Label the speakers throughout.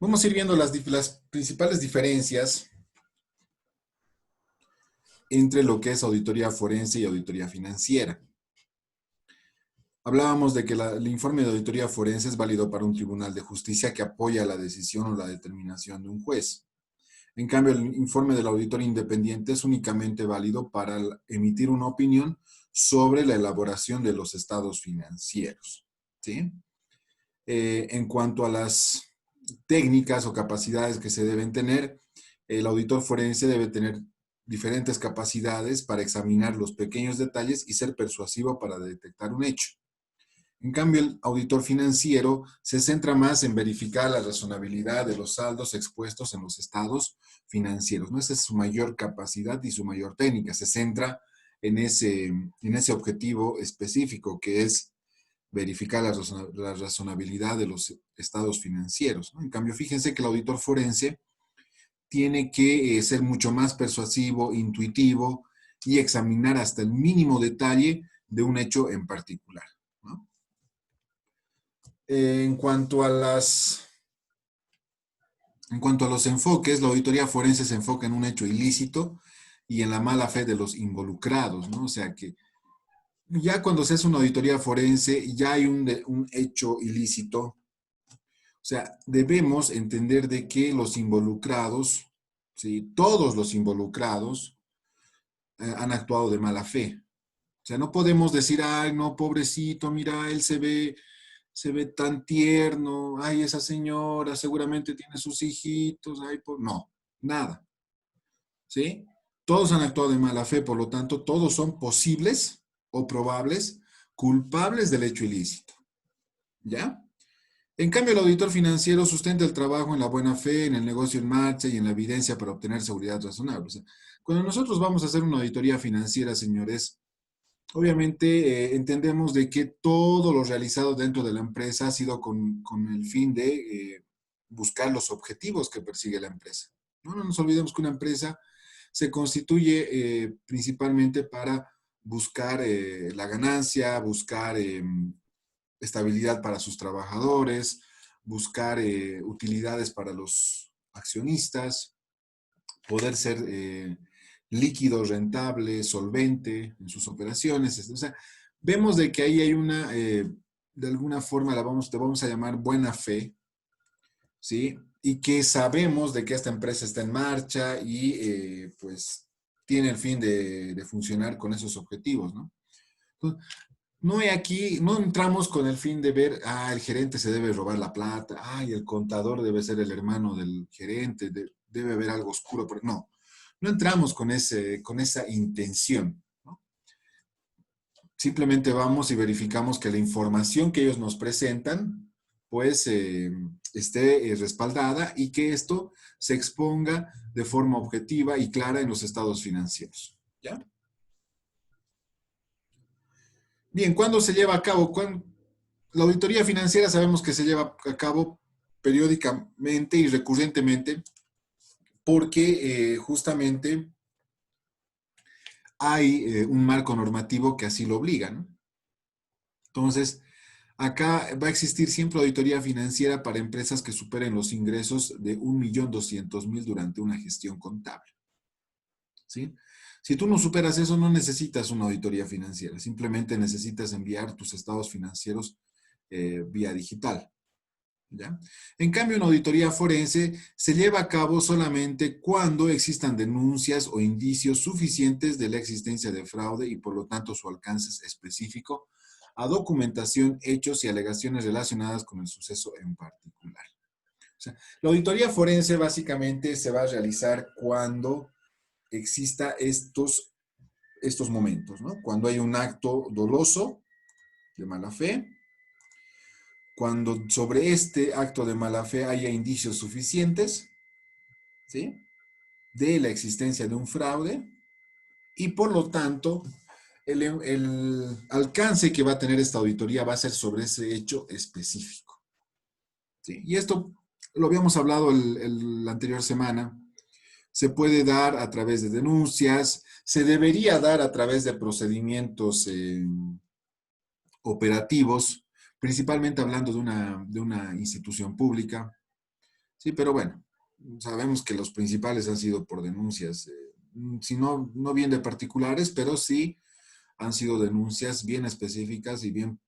Speaker 1: Vamos a ir viendo las principales diferencias entre lo que es auditoría forense y auditoría financiera. Hablábamos de que el informe de auditoría forense es válido para un tribunal de justicia que apoya la decisión o la determinación de un juez. En cambio, el informe del auditor independiente es únicamente válido para emitir una opinión sobre la elaboración de los estados financieros. ¿Sí? En cuanto a las técnicas o capacidades que se deben tener, el auditor forense debe tener diferentes capacidades para examinar los pequeños detalles y ser persuasivo para detectar un hecho. En cambio, el auditor financiero se centra más en verificar la razonabilidad de los saldos expuestos en los estados financieros, ¿no? Esa es su mayor capacidad y su mayor técnica. Se centra en ese objetivo específico que es verificar la razonabilidad de los estados financieros, ¿no? En cambio, fíjense que el auditor forense tiene que ser mucho más persuasivo, intuitivo y examinar hasta el mínimo detalle de un hecho en particular, ¿no? En cuanto a los enfoques, la auditoría forense se enfoca en un hecho ilícito y en la mala fe de los involucrados, ¿no? O sea que ya cuando se hace una auditoría forense, ya hay un hecho ilícito. O sea, debemos entender de que los involucrados, ¿sí? Todos los involucrados han actuado de mala fe. O sea, no podemos decir, ay, no, pobrecito, mira, él se ve tan tierno, ay, esa señora seguramente tiene sus hijitos, ay, no, nada, ¿sí? Todos han actuado de mala fe, por lo tanto, todos son posibles o probables culpables del hecho ilícito, ¿ya? En cambio, el auditor financiero sustenta el trabajo en la buena fe, en el negocio en marcha y en la evidencia para obtener seguridad razonable. O sea, cuando nosotros vamos a hacer una auditoría financiera, señores, obviamente entendemos de que todo lo realizado dentro de la empresa ha sido con el fin de buscar los objetivos que persigue la empresa. No nos olvidemos que una empresa se constituye principalmente para buscar la ganancia, buscar estabilidad para sus trabajadores, buscar utilidades para los accionistas, poder ser líquido, rentable, solvente en sus operaciones. O sea, vemos de que ahí hay de alguna forma te vamos a llamar buena fe, ¿sí? Y que sabemos de que esta empresa está en marcha y pues tiene el fin de funcionar con esos objetivos, ¿no? Entonces, no entramos con el fin de ver, el gerente se debe robar la plata, el contador debe ser el hermano del gerente, debe haber algo oscuro, pero no entramos con esa intención, ¿no? Simplemente vamos y verificamos que la información que ellos nos presentan, pues, esté respaldada y que esto se exponga de forma objetiva y clara en los estados financieros, ¿ya? Bien, ¿cuándo se lleva a cabo? La auditoría financiera sabemos que se lleva a cabo periódicamente y recurrentemente porque justamente hay un marco normativo que así lo obliga, ¿no? Entonces, acá va a existir siempre auditoría financiera para empresas que superen los ingresos de 1.200.000 durante una gestión contable, ¿sí? Si tú no superas eso, no necesitas una auditoría financiera, simplemente necesitas enviar tus estados financieros vía digital. ¿Ya? En cambio, una auditoría forense se lleva a cabo solamente cuando existan denuncias o indicios suficientes de la existencia de fraude y por lo tanto su alcance es específico a documentación, hechos y alegaciones relacionadas con el suceso en particular. O sea, la auditoría forense básicamente se va a realizar cuando exista estos momentos, ¿no? Cuando hay un acto doloso de mala fe, cuando sobre este acto de mala fe haya indicios suficientes, ¿sí? De la existencia de un fraude y por lo tanto el alcance que va a tener esta auditoría va a ser sobre ese hecho específico, ¿sí? Y esto lo habíamos hablado la anterior semana. Se puede dar a través de denuncias, se debería dar a través de procedimientos operativos, principalmente hablando de una institución pública, Sí, pero bueno, sabemos que los principales han sido por denuncias, si no, no bien de particulares, pero sí han sido denuncias bien específicas y bien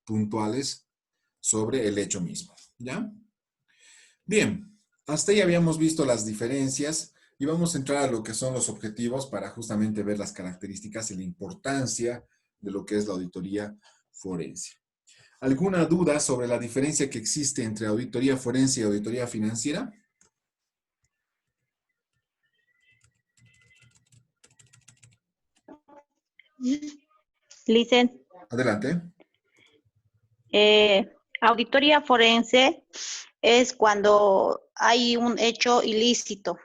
Speaker 1: puntuales sobre el hecho mismo. ¿Ya? Bien, hasta ahí habíamos visto las diferencias y vamos a entrar a lo que son los objetivos para justamente ver las características y la importancia de lo que es la auditoría forense. ¿Alguna duda sobre la diferencia que existe entre auditoría forense y auditoría financiera?
Speaker 2: Licen,
Speaker 1: Adelante.
Speaker 2: auditoría forense es cuando hay un hecho ilícito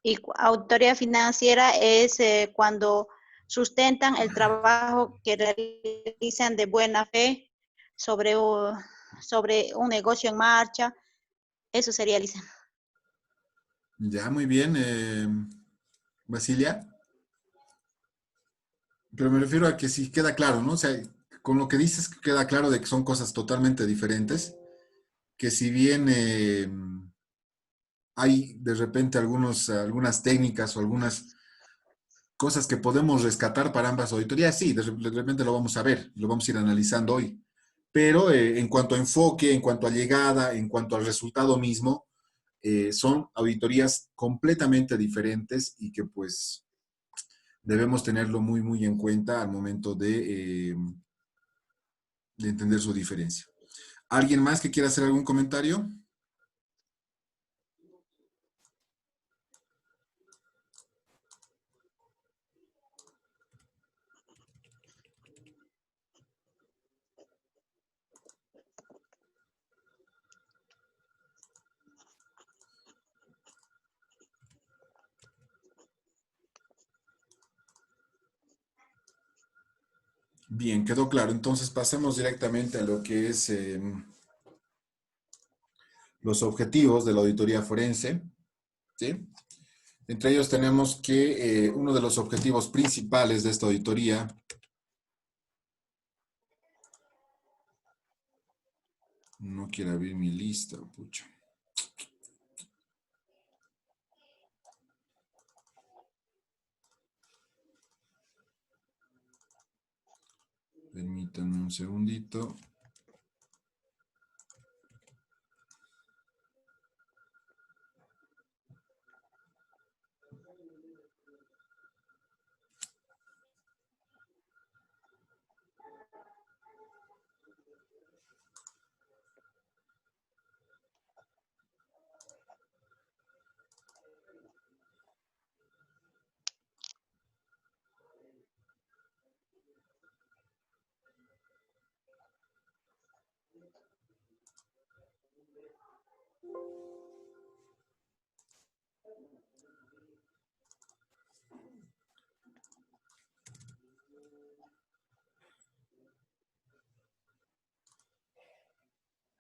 Speaker 2: y auditoría financiera es cuando sustentan el trabajo que realizan de buena fe sobre, sobre un negocio en marcha. Eso sería, Licen.
Speaker 1: Ya, muy bien. Basilia, pero me refiero a que sí queda claro, ¿no? O sea, con lo que dices queda claro de que son cosas totalmente diferentes, que si bien hay de repente algunas técnicas o algunas cosas que podemos rescatar para ambas auditorías, sí, de repente lo vamos a ver, lo vamos a ir analizando hoy. Pero en cuanto a enfoque, en cuanto a llegada, en cuanto al resultado mismo, son auditorías completamente diferentes y que pues debemos tenerlo muy, muy en cuenta al momento de entender su diferencia. ¿Alguien más que quiera hacer algún comentario? Bien, quedó claro. Entonces pasemos directamente a lo que es los objetivos de la auditoría forense, ¿sí? Entre ellos tenemos que uno de los objetivos principales de esta auditoría, no quiero abrir mi lista, pucha. Permítanme un segundito.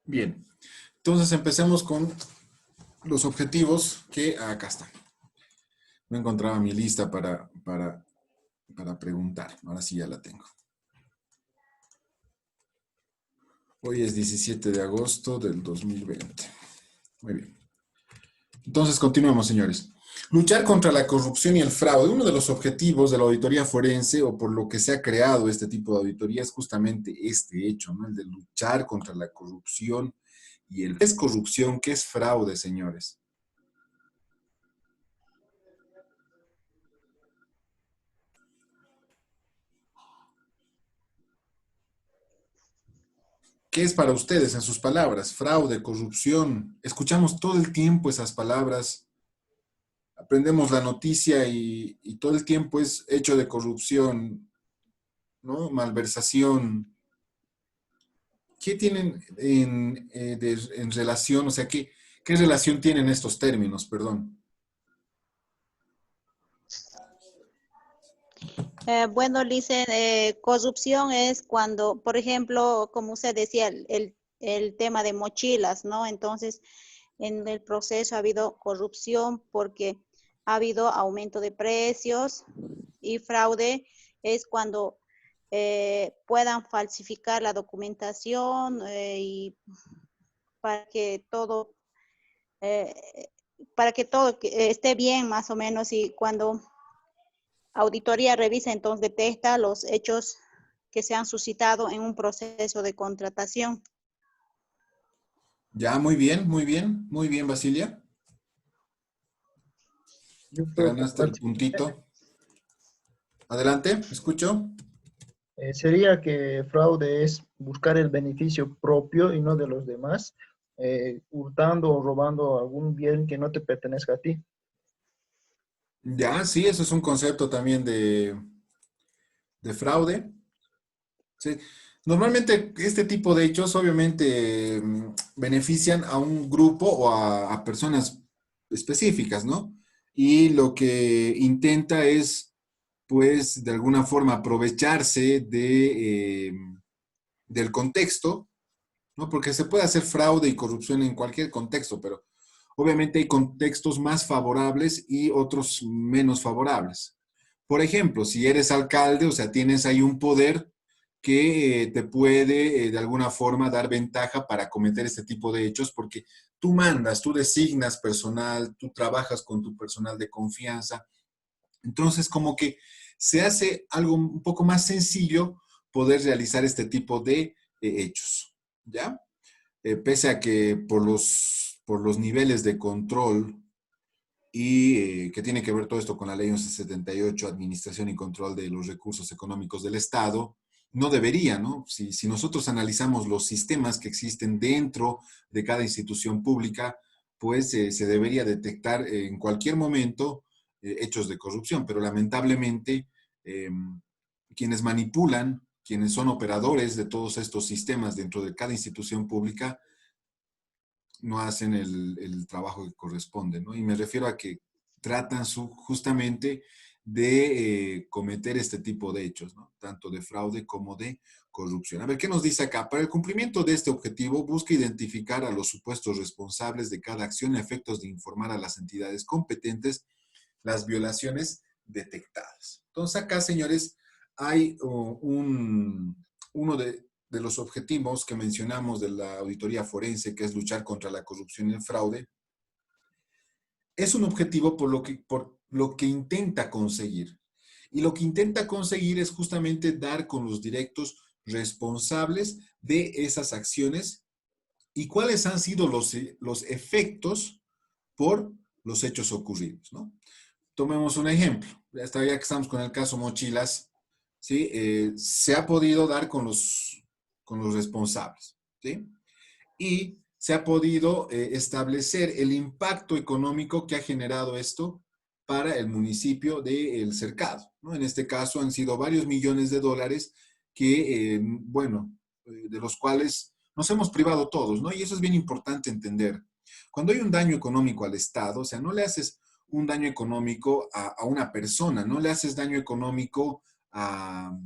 Speaker 1: Bien, entonces empecemos con los objetivos que acá están. No encontraba mi lista para preguntar. Ahora sí ya la tengo. Hoy es 17 de agosto del 2020. Muy bien. Entonces, continuemos, señores. Luchar contra la corrupción y el fraude. Uno de los objetivos de la auditoría forense, o por lo que se ha creado este tipo de auditoría, es justamente este hecho, ¿no? El de luchar contra la corrupción y el... ¿Qué es corrupción? ¿Qué es fraude, señores? ¿Qué es para ustedes, en sus palabras? Fraude, corrupción. Escuchamos todo el tiempo esas palabras, aprendemos la noticia y todo el tiempo es hecho de corrupción, ¿no? Malversación. ¿Qué tienen en relación, o sea, qué relación tienen estos términos, perdón?
Speaker 2: Bueno, Licen, corrupción es cuando, por ejemplo, como usted decía, el tema de mochilas, ¿no? Entonces, en el proceso ha habido corrupción porque ha habido aumento de precios y fraude es cuando puedan falsificar la documentación y para que todo para que todo esté bien más o menos, y cuando auditoría revisa, entonces detecta los hechos que se han suscitado en un proceso de contratación.
Speaker 1: Ya, muy bien, muy bien, muy bien, Basilia.
Speaker 3: Yo
Speaker 1: Te
Speaker 3: creo que
Speaker 1: ganaste el puntito. Adelante, escucho.
Speaker 3: sería que fraude es buscar el beneficio propio y no de los demás, hurtando o robando algún bien que no te pertenezca a ti.
Speaker 1: Ya, sí, eso es un concepto también de fraude. Sí. Normalmente este tipo de hechos obviamente benefician a un grupo o a personas específicas, ¿no? Y lo que intenta es, pues, de alguna forma aprovecharse del contexto, ¿no? Porque se puede hacer fraude y corrupción en cualquier contexto, pero obviamente hay contextos más favorables y otros menos favorables. Por ejemplo, si eres alcalde, o sea, tienes ahí un poder que te puede de alguna forma dar ventaja para cometer este tipo de hechos, porque tú mandas, tú designas personal, tú trabajas con tu personal de confianza. Entonces, como que se hace algo un poco más sencillo poder realizar este tipo de hechos, ¿ya? Pese a que por los niveles de control y que tiene que ver todo esto con la ley 1178, Administración y Control de los Recursos Económicos del Estado, no debería, ¿no? Si nosotros analizamos los sistemas que existen dentro de cada institución pública, pues se debería detectar en cualquier momento hechos de corrupción, pero lamentablemente eh, quienes manipulan, quienes son operadores de todos estos sistemas dentro de cada institución pública, no hacen el trabajo que corresponde, ¿no? Y me refiero a que tratan justamente de cometer este tipo de hechos, ¿no? Tanto de fraude como de corrupción. A ver, ¿qué nos dice acá? Para el cumplimiento de este objetivo, busca identificar a los supuestos responsables de cada acción a efectos de informar a las entidades competentes las violaciones detectadas. Entonces acá, señores, hay uno de los objetivos que mencionamos de la auditoría forense, que es luchar contra la corrupción y el fraude. Es un objetivo por lo que intenta conseguir. Y lo que intenta conseguir es justamente dar con los directos responsables de esas acciones y cuáles han sido los efectos por los hechos ocurridos, ¿no? Tomemos un ejemplo. Ya que estamos con el caso Mochilas, ¿sí? Se ha podido dar con los responsables, ¿sí? Y se ha podido establecer el impacto económico que ha generado esto para el municipio de El Cercado, ¿no? En este caso han sido varios millones de dólares que, bueno, de los cuales nos hemos privado todos, ¿no? Y eso es bien importante entender. Cuando hay un daño económico al Estado, o sea, no le haces un daño económico a una persona, no le haces daño económico a,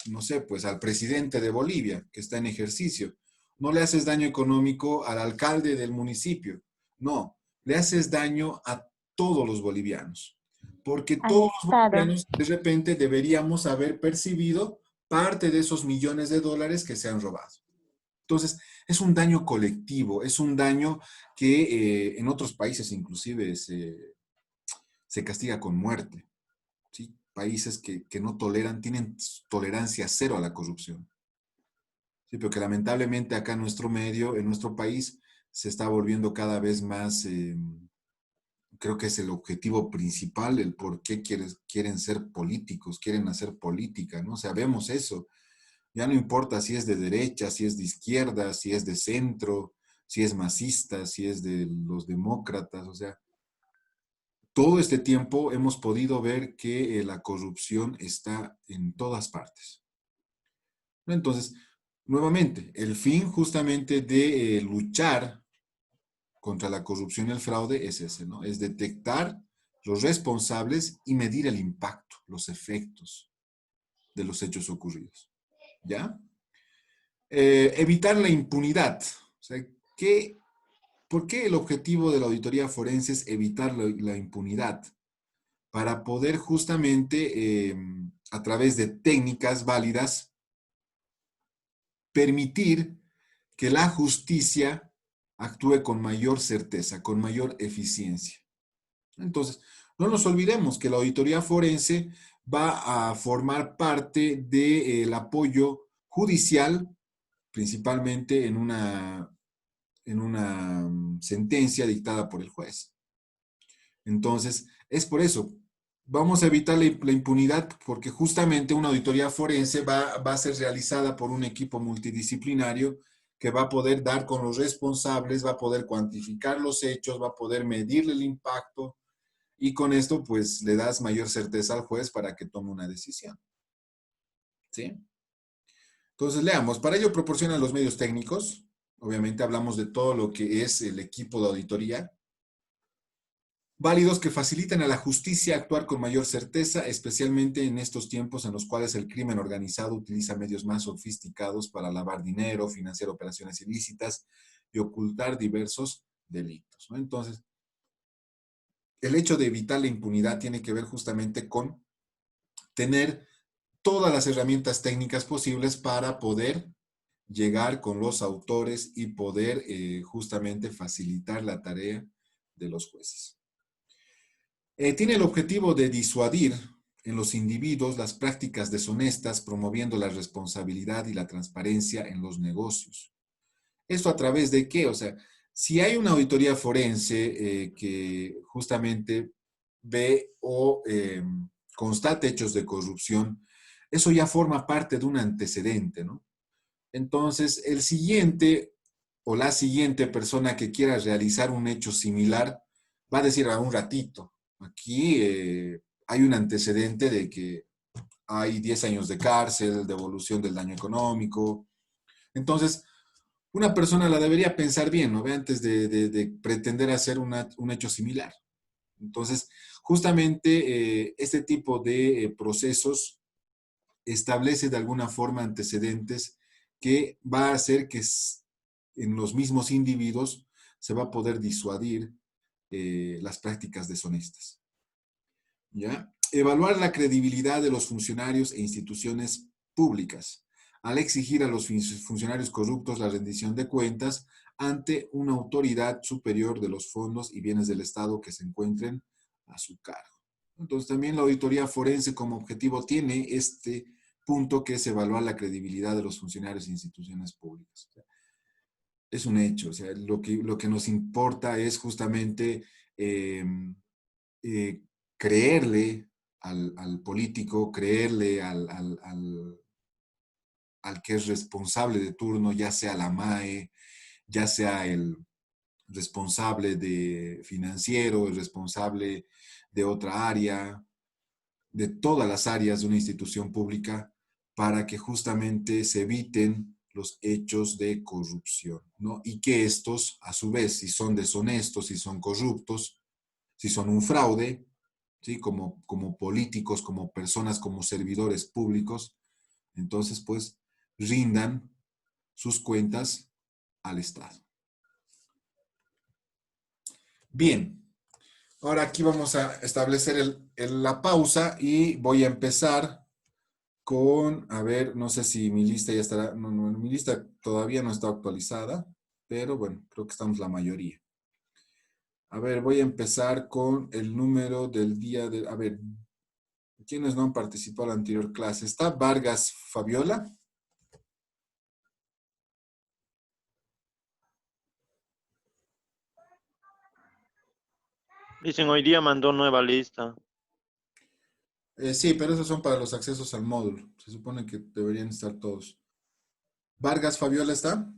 Speaker 1: no sé, pues al presidente de Bolivia que está en ejercicio, no le haces daño económico al alcalde del municipio, no, le haces daño a todos los bolivianos, porque
Speaker 4: Al
Speaker 1: todos los
Speaker 4: Estado.
Speaker 1: bolivianos de repente deberíamos haber percibido parte de esos millones de dólares que se han robado. Entonces, es un daño colectivo, es un daño que en otros países inclusive se castiga con muerte, ¿sí? Países que no toleran, tienen tolerancia cero a la corrupción. Sí, pero que lamentablemente acá en nuestro medio, en nuestro país, se está volviendo cada vez más, creo que es el objetivo principal, el por qué quieren ser políticos, quieren hacer política, ¿no? O sea, vemos eso. Ya no importa si es de derecha, si es de izquierda, si es de centro, si es masista, si es de los demócratas, o sea, todo este tiempo hemos podido ver que la corrupción está en todas partes. Entonces, nuevamente, el fin justamente de luchar contra la corrupción y el fraude es ese, ¿no? Es detectar los responsables y medir el impacto, los efectos de los hechos ocurridos. ¿Ya? Evitar la impunidad. O sea, ¿por qué el objetivo de la auditoría forense es evitar la impunidad? Para poder justamente, a través de técnicas válidas, permitir que la justicia actúe con mayor certeza, con mayor eficiencia. Entonces, no nos olvidemos que la auditoría forense va a formar parte del apoyo judicial, principalmente en una sentencia dictada por el juez. Entonces, es por eso. Vamos a evitar la impunidad porque justamente una auditoría forense va a ser realizada por un equipo multidisciplinario que va a poder dar con los responsables, va a poder cuantificar los hechos, va a poder medirle el impacto y con esto pues le das mayor certeza al juez para que tome una decisión. ¿Sí? Entonces leamos, para ello proporcionan los medios técnicos, obviamente hablamos de todo lo que es el equipo de auditoría, válidos que faciliten a la justicia actuar con mayor certeza, especialmente en estos tiempos en los cuales el crimen organizado utiliza medios más sofisticados para lavar dinero, financiar operaciones ilícitas y ocultar diversos delitos, ¿no? Entonces, el hecho de evitar la impunidad tiene que ver justamente con tener todas las herramientas técnicas posibles para poder llegar con los autores y poder justamente facilitar la tarea de los jueces. Tiene el objetivo de disuadir en los individuos las prácticas deshonestas, promoviendo la responsabilidad y la transparencia en los negocios. ¿Esto a través de qué? O sea, si hay una auditoría forense que justamente ve o constate hechos de corrupción, eso ya forma parte de un antecedente, ¿no? Entonces, el siguiente o la siguiente persona que quiera realizar un hecho similar va a decir a un ratito, aquí hay un antecedente de que hay 10 años de cárcel, devolución del daño económico. Entonces, una persona la debería pensar bien, ¿no? Antes de pretender hacer un hecho similar. Entonces, justamente este tipo de procesos establece de alguna forma antecedentes que va a hacer que en los mismos individuos se va a poder disuadir las prácticas deshonestas. ¿Ya? Evaluar la credibilidad de los funcionarios e instituciones públicas, al exigir a los funcionarios corruptos la rendición de cuentas ante una autoridad superior de los fondos y bienes del Estado que se encuentren a su cargo. Entonces, también la auditoría forense como objetivo tiene este punto que es evaluar la credibilidad de los funcionarios e instituciones públicas. O sea, es un hecho, o sea, lo que nos importa es justamente eh, eh, creerle al político, creerle al que es responsable de turno, ya sea la MAE, ya sea el responsable de financiero, el responsable de otra área, de todas las áreas de una institución pública, para que justamente se eviten los hechos de corrupción, ¿no? Y que estos, a su vez, si son deshonestos, si son corruptos, si son un fraude, ¿sí? Como políticos, como personas, como servidores públicos, entonces pues rindan sus cuentas al Estado. Bien, ahora aquí vamos a establecer la pausa y voy a empezar con, a ver, no sé si mi lista ya estará, no, mi lista todavía no está actualizada, pero bueno, creo que estamos la mayoría. A ver, voy a empezar con el número del día de, a ver, ¿quiénes no han participado en la anterior clase? ¿Está Vargas Fabiola?
Speaker 4: Dicen, hoy día mandó nueva lista.
Speaker 1: Sí, pero esos son para los accesos al módulo. Se supone que deberían estar todos. ¿Vargas Fabiola está?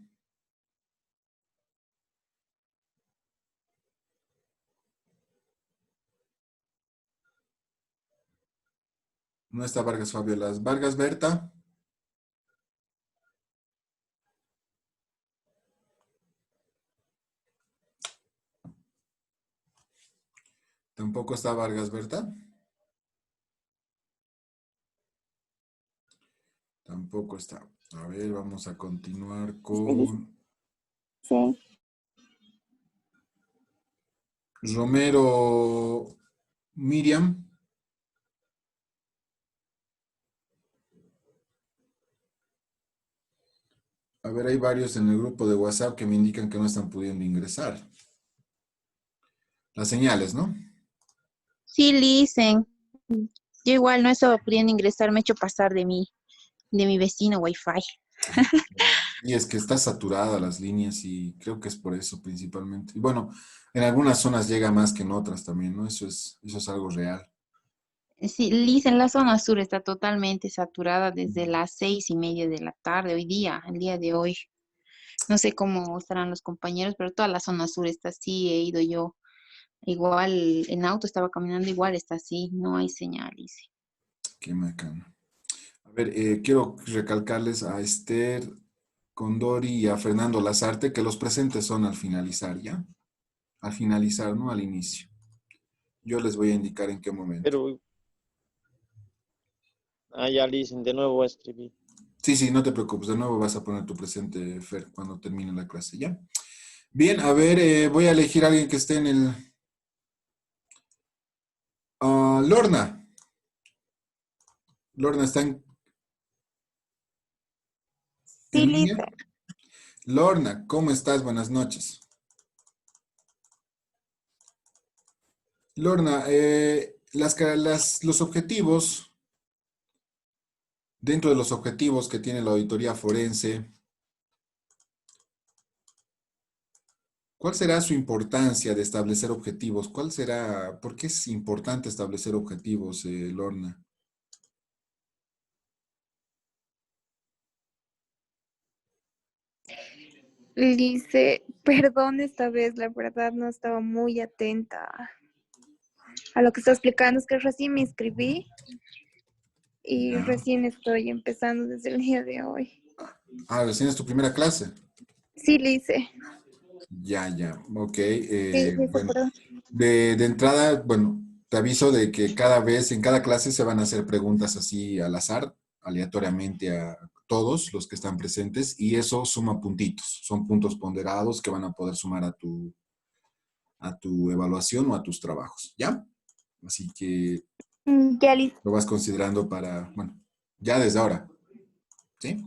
Speaker 1: No está Vargas Fabiola. ¿Vargas Berta? Tampoco está Vargas Berta. Tampoco está. A ver, vamos a continuar con
Speaker 5: Sí.
Speaker 1: Romero Miriam. A ver, hay varios en el grupo de WhatsApp que me indican que no están pudiendo ingresar. Las señales, ¿no?
Speaker 5: Sí, Licen. Yo igual no estaba pudiendo ingresar, me he hecho pasar de mi vecino Wi-Fi.
Speaker 1: Y es que está saturada las líneas y creo que es por eso principalmente. Y bueno, en algunas zonas llega más que en otras también, ¿no? Eso es algo real.
Speaker 5: Sí, Licen, la zona sur está totalmente saturada desde las 6:30 de la tarde, hoy día, el día de hoy. No sé cómo estarán los compañeros, pero toda la zona sur está así, he ido yo. Igual en auto estaba caminando, igual está así, no hay señal, Lice.
Speaker 1: Qué macana. A ver, quiero recalcarles a Esther Condori y a Fernando Lazarte que los presentes son al finalizar, ¿ya? Al finalizar, no al inicio. Yo les voy a indicar en qué momento.
Speaker 4: Pero, ya dicen, de nuevo escribí.
Speaker 1: Sí, sí, no te preocupes. De nuevo vas a poner tu presente, Fer, cuando termine la clase, ¿ya? Bien, a ver, voy a elegir a alguien que esté en el... Lorna. Lorna está
Speaker 6: Sí,
Speaker 1: en línea.
Speaker 6: Lisa.
Speaker 1: Lorna, ¿cómo estás? Buenas noches. Lorna, los objetivos, dentro de los objetivos que tiene la auditoría forense, ¿cuál será su importancia de establecer objetivos? ¿Cuál será, por qué es importante establecer objetivos, Lorna?
Speaker 6: Lice, perdón esta vez, la verdad no estaba muy atenta a lo que está explicando. Es que recién me inscribí y
Speaker 1: Ya.
Speaker 6: recién estoy empezando desde el día de hoy.
Speaker 1: Ah, recién es tu primera clase.
Speaker 6: Sí, Lice.
Speaker 1: Ya, ya, ok.
Speaker 6: Sí, Lice,
Speaker 1: Bueno,
Speaker 6: perdón.
Speaker 1: de entrada, bueno, te aviso de que cada vez, en cada clase se van a hacer preguntas así al azar, aleatoriamente a todos los que están presentes, y eso suma puntitos. Son puntos ponderados que van a poder sumar a tu evaluación o a tus trabajos, ¿ya? Así que
Speaker 6: Ya, Lice.
Speaker 1: lo vas considerando para, bueno, ya desde ahora, ¿sí?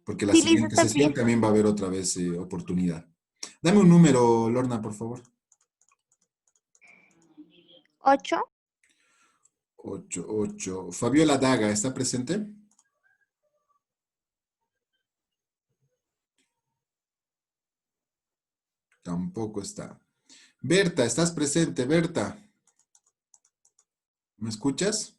Speaker 1: Porque la
Speaker 6: Sí, Lice,
Speaker 1: siguiente
Speaker 6: está
Speaker 1: sesión
Speaker 6: bien.
Speaker 1: también va a haber otra vez oportunidad. Dame un número, Lorna, por favor.
Speaker 6: 8.
Speaker 1: 8. Fabiola Daga, ¿está presente? Tampoco está. Berta, ¿estás presente? Berta, ¿me escuchas?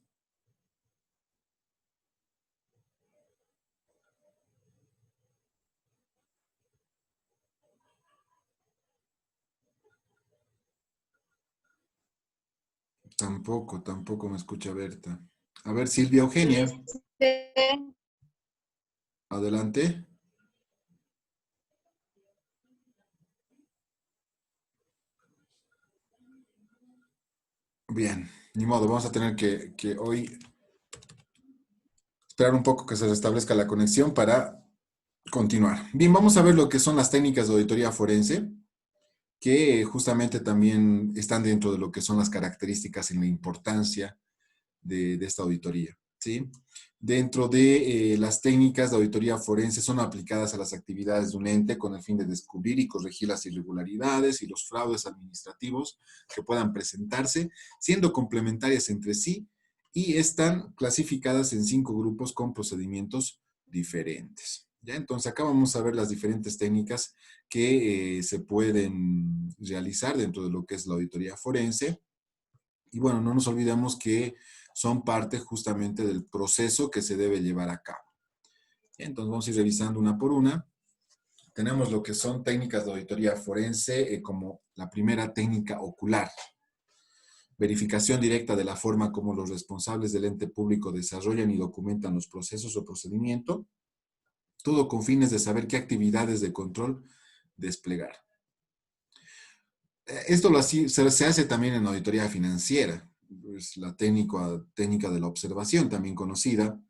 Speaker 1: Tampoco me escucha Berta. A ver, Silvia Eugenia,
Speaker 2: Lice.
Speaker 1: adelante. Bien, ni modo, vamos a tener que hoy esperar un poco que se restablezca la conexión para continuar. Bien, vamos a ver lo que son las técnicas de auditoría forense, que justamente también están dentro de lo que son las características y la importancia de esta auditoría, ¿sí? Dentro de las técnicas de auditoría forense son aplicadas a las actividades de un ente con el fin de descubrir y corregir las irregularidades y los fraudes administrativos que puedan presentarse, siendo complementarias entre sí y están clasificadas en 5 grupos con procedimientos diferentes. ¿Ya? Entonces acá vamos a ver las diferentes técnicas que se pueden realizar dentro de lo que es la auditoría forense. Y bueno, no nos olvidemos que son parte justamente del proceso que se debe llevar a cabo. Entonces vamos a ir revisando una por una. Tenemos lo que son técnicas de auditoría forense, como la primera técnica ocular. Verificación directa de la forma como los responsables del ente público desarrollan y documentan los procesos o procedimiento, todo con fines de saber qué actividades de control desplegar. Esto se hace también en auditoría financiera. Es la técnica de la observación, también conocida.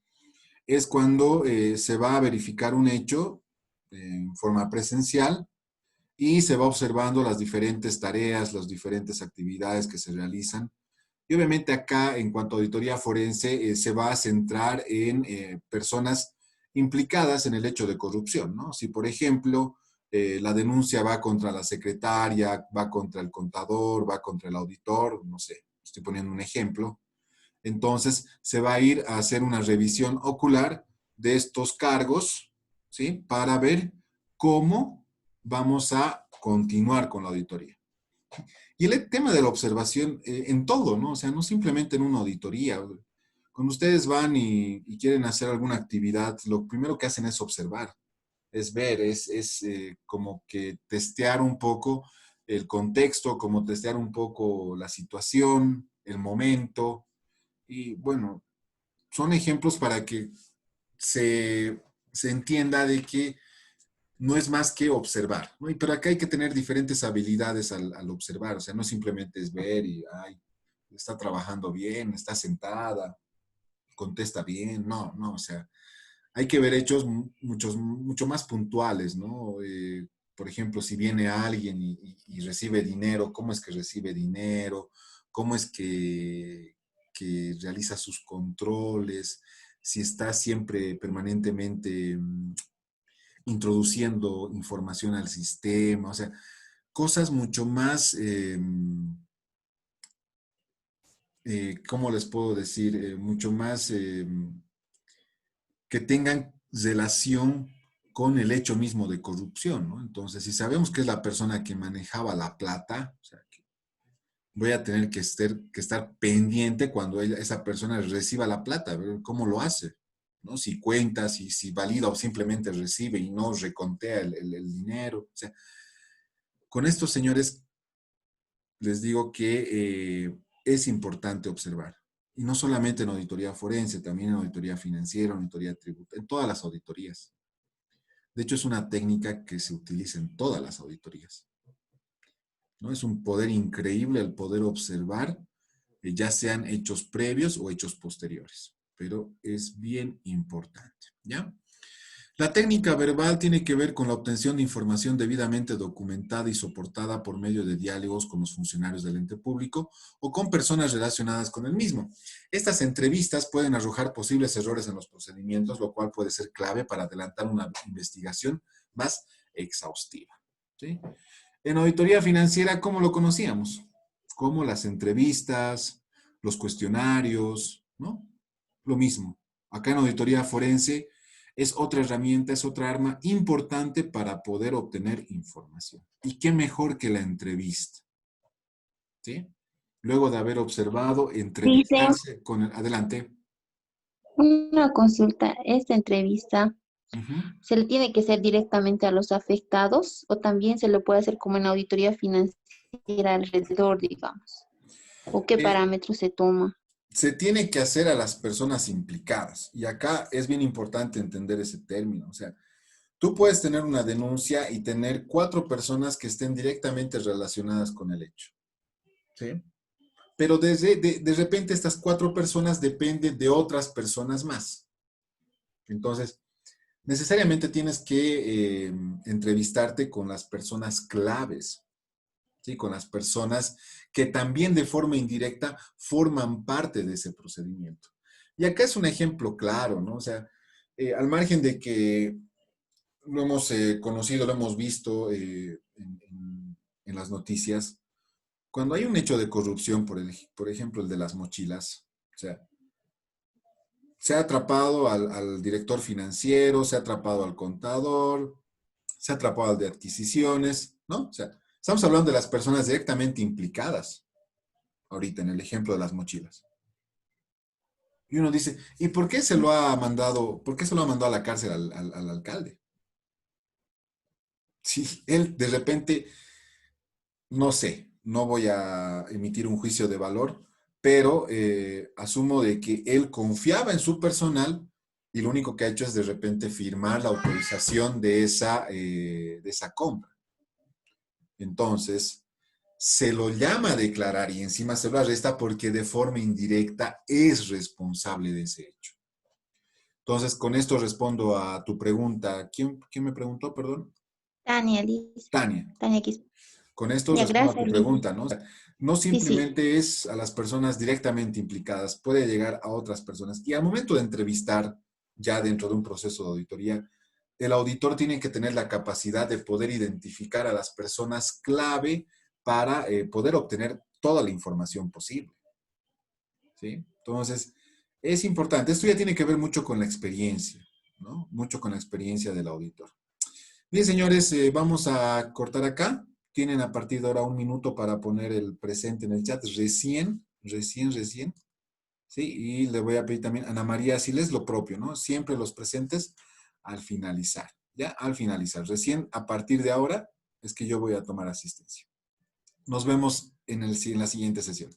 Speaker 1: Es cuando se va a verificar un hecho en forma presencial y se va observando las diferentes tareas, las diferentes actividades que se realizan. Y obviamente acá, en cuanto a auditoría forense, se va a centrar en personas implicadas en el hecho de corrupción, ¿no? Si, por ejemplo, la denuncia va contra la secretaria, va contra el contador, va contra el auditor, no sé, estoy poniendo un ejemplo, entonces se va a ir a hacer una revisión ocular de estos cargos, ¿sí? Para ver cómo vamos a continuar con la auditoría. Y el tema de la observación en todo, ¿no? O sea, no simplemente en una auditoría. Cuando ustedes van y quieren hacer alguna actividad, lo primero que hacen es observar, es ver, es como que testear un poco el contexto, como testear un poco la situación, el momento. Y bueno, son ejemplos para que se entienda de que no es más que observar, ¿no? Pero acá hay que tener diferentes habilidades al observar, o sea, no simplemente es ver y, ay, está trabajando bien, está sentada, contesta bien, no, no, o sea, hay que ver hechos mucho más puntuales, ¿no? Por ejemplo, si viene alguien y recibe dinero, ¿cómo es que recibe dinero? ¿Cómo es que realiza sus controles? Si está siempre permanentemente introduciendo información al sistema, o sea, cosas mucho más, ¿cómo les puedo decir? Mucho más que tengan relación con el hecho mismo de corrupción, ¿no? Entonces, si sabemos que es la persona que manejaba la plata, o sea, que voy a tener que estar pendiente cuando esa persona reciba la plata, ver cómo lo hace, ¿no? Si cuenta, si valida o simplemente recibe y no recontea el dinero. O sea, con estos señores les digo que es importante observar. Y no solamente en auditoría forense, también en auditoría financiera, auditoría tributaria, en todas las auditorías. De hecho, es una técnica que se utiliza en todas las auditorías, ¿no? Es un poder increíble el poder observar, ya sean hechos previos o hechos posteriores, pero es bien importante, ¿ya? La técnica verbal tiene que ver con la obtención de información debidamente documentada y soportada por medio de diálogos con los funcionarios del ente público o con personas relacionadas con el mismo. Estas entrevistas pueden arrojar posibles errores en los procedimientos, lo cual puede ser clave para adelantar una investigación más exhaustiva, ¿sí? En auditoría financiera, ¿cómo lo conocíamos? Como las entrevistas, los cuestionarios, ¿no? Lo mismo. Acá en auditoría forense es otra herramienta, es otra arma importante para poder obtener información. ¿Y qué mejor que la entrevista? ¿Sí? Luego de haber observado,
Speaker 5: Dice
Speaker 1: entrevistarse con el... Adelante.
Speaker 5: una consulta, esta entrevista,
Speaker 1: Ujú.
Speaker 5: ¿se le tiene que hacer directamente a los afectados o también se le puede hacer como en auditoría financiera alrededor, digamos? ¿O qué
Speaker 1: Eh,
Speaker 5: parámetros se toma?
Speaker 1: Se tiene que hacer a las personas implicadas. Y acá es bien importante entender ese término. O sea, tú puedes tener una denuncia y tener 4 personas que estén directamente relacionadas con el hecho, ¿sí? Pero de repente estas 4 personas dependen de otras personas más. Entonces, necesariamente tienes que entrevistarte con las personas claves, ¿sí? Con las personas que también de forma indirecta forman parte de ese procedimiento. Y acá es un ejemplo claro, ¿no? O sea, al margen de que lo hemos conocido, lo hemos visto en las noticias, cuando hay un hecho de corrupción, por ejemplo, el de las mochilas, o sea, se ha atrapado al director financiero, se ha atrapado al contador, se ha atrapado al de adquisiciones, ¿no? O sea, estamos hablando de las personas directamente implicadas ahorita en el ejemplo de las mochilas. Y uno dice, ¿y por qué se lo ha mandado, por qué se lo ha mandado a la cárcel al alcalde? Si él de repente, no sé, no voy a emitir un juicio de valor, pero asumo de que él confiaba en su personal y lo único que ha hecho es de repente firmar la autorización de esa compra. Entonces, se lo llama a declarar y encima se lo arresta porque de forma indirecta es responsable de ese hecho. Entonces, con esto respondo a tu pregunta. ¿Quién me preguntó, perdón?
Speaker 5: Tania, Liz.
Speaker 1: Tania.
Speaker 5: Tania Quispe.
Speaker 1: Con esto
Speaker 5: Ya,
Speaker 1: respondo a tu
Speaker 5: gracias, Liz.
Speaker 1: pregunta, ¿no? O sea, no
Speaker 5: Sí, sí.
Speaker 1: simplemente es a las personas directamente implicadas, puede llegar a otras personas. Y al momento de entrevistar ya dentro de un proceso de auditoría, el auditor tiene que tener la capacidad de poder identificar a las personas clave para poder obtener toda la información posible. ¿Sí? Entonces, es importante. Esto ya tiene que ver mucho con la experiencia, ¿no? Mucho con la experiencia del auditor. Bien, señores, vamos a cortar acá. Tienen a partir de ahora 1 minuto para poner el presente en el chat. Recién. ¿Sí? Y le voy a pedir también a Ana María Siles lo propio, ¿no? Siempre los presentes al finalizar. ¿Ya? Al finalizar. Recién a partir de ahora es que yo voy a tomar asistencia. Nos vemos en la siguiente sesión.